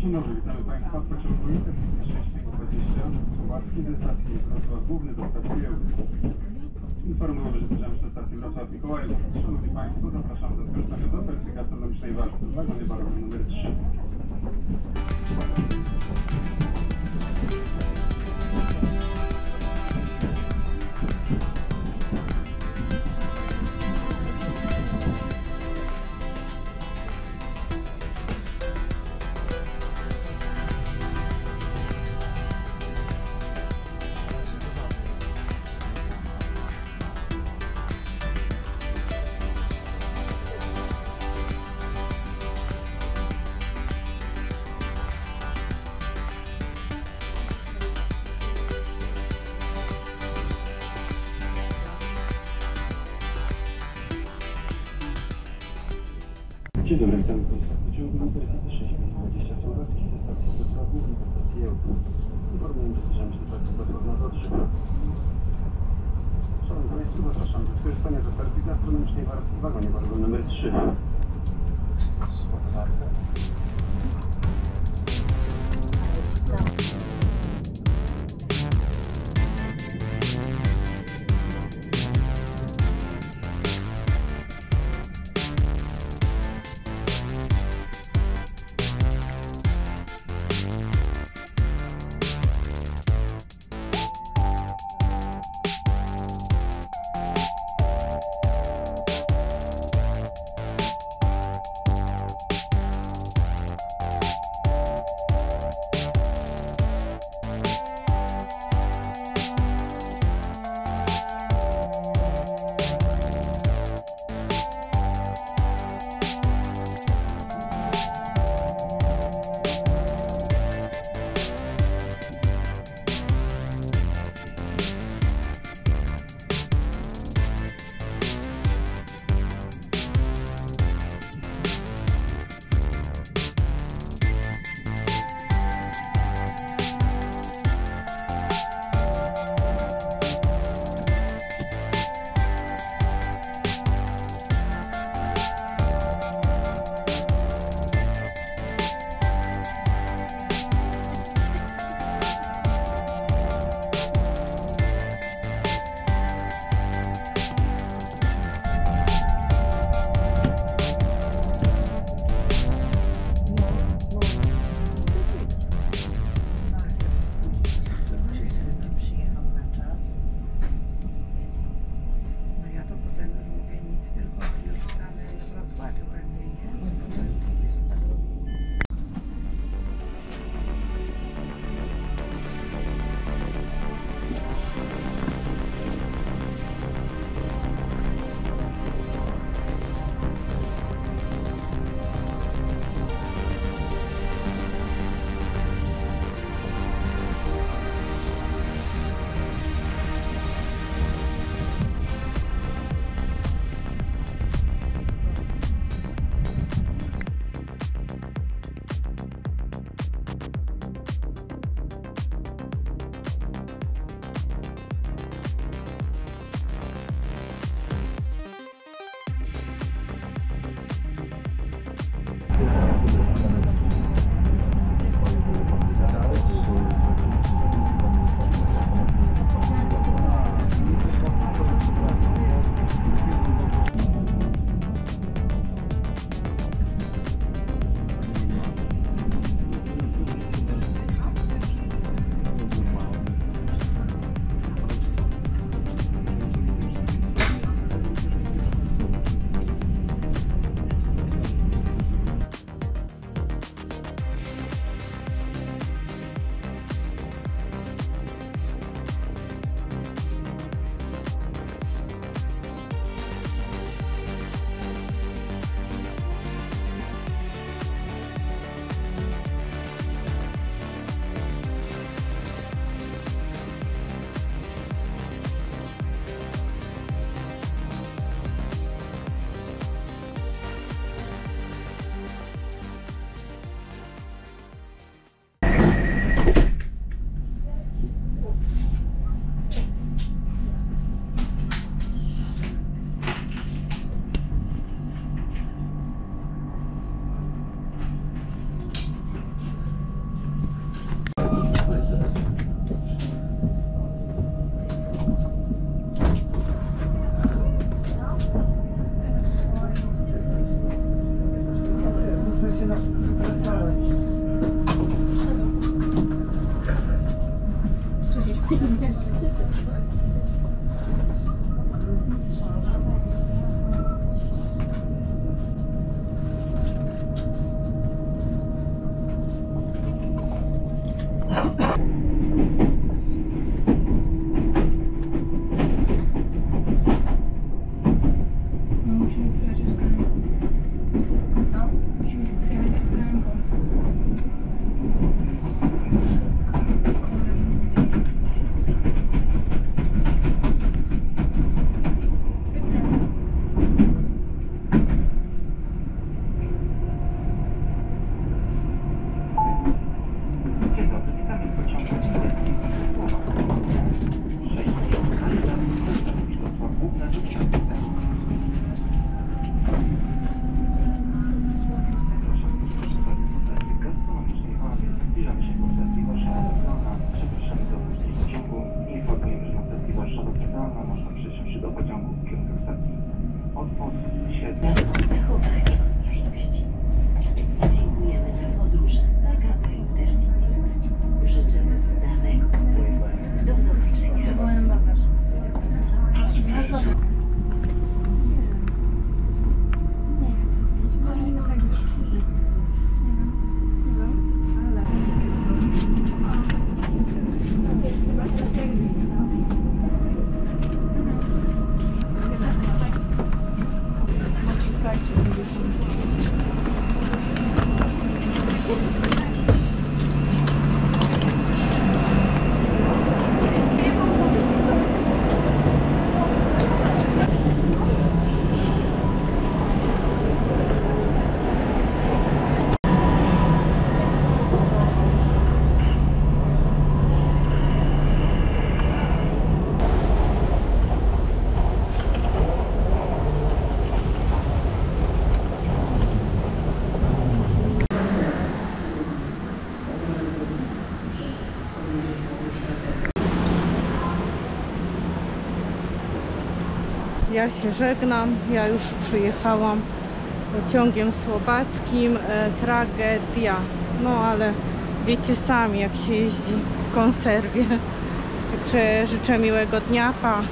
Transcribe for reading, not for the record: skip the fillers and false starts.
Dzień dobry, witamy Państwa w pociągu Inter-3620 Słowacki ze stacji Wrocław Główny do stacji Ełku. Informujemy, że zbliżamy się do stacji Wrocław Mikołajów. Szanowni Państwo, zapraszamy do skorzystania z oferty gastronomicznej warty w wagonie barowym numer 3. Dzień dobry, witamy Państwa w pociągu Inter-3620 Słowacki ze stacji Wrocław Główny do stacji Ełku. Informujemy, że zbliżamy się do stacji Wrocław na Odrze. Szanowni Państwo, zapraszam do skorzystania z oferty gastronomicznej warty w wagonie barowym numer 3. Zachowanie ostrożności. Dziękujemy za podróż z PKP Intercity. Życzymy udanego pobytu. Do zobaczenia. Ja się żegnam, ja już przyjechałam pociągiem słowackim, tragedia, no ale wiecie sami jak się jeździ w konserwie, także życzę miłego dnia, pa!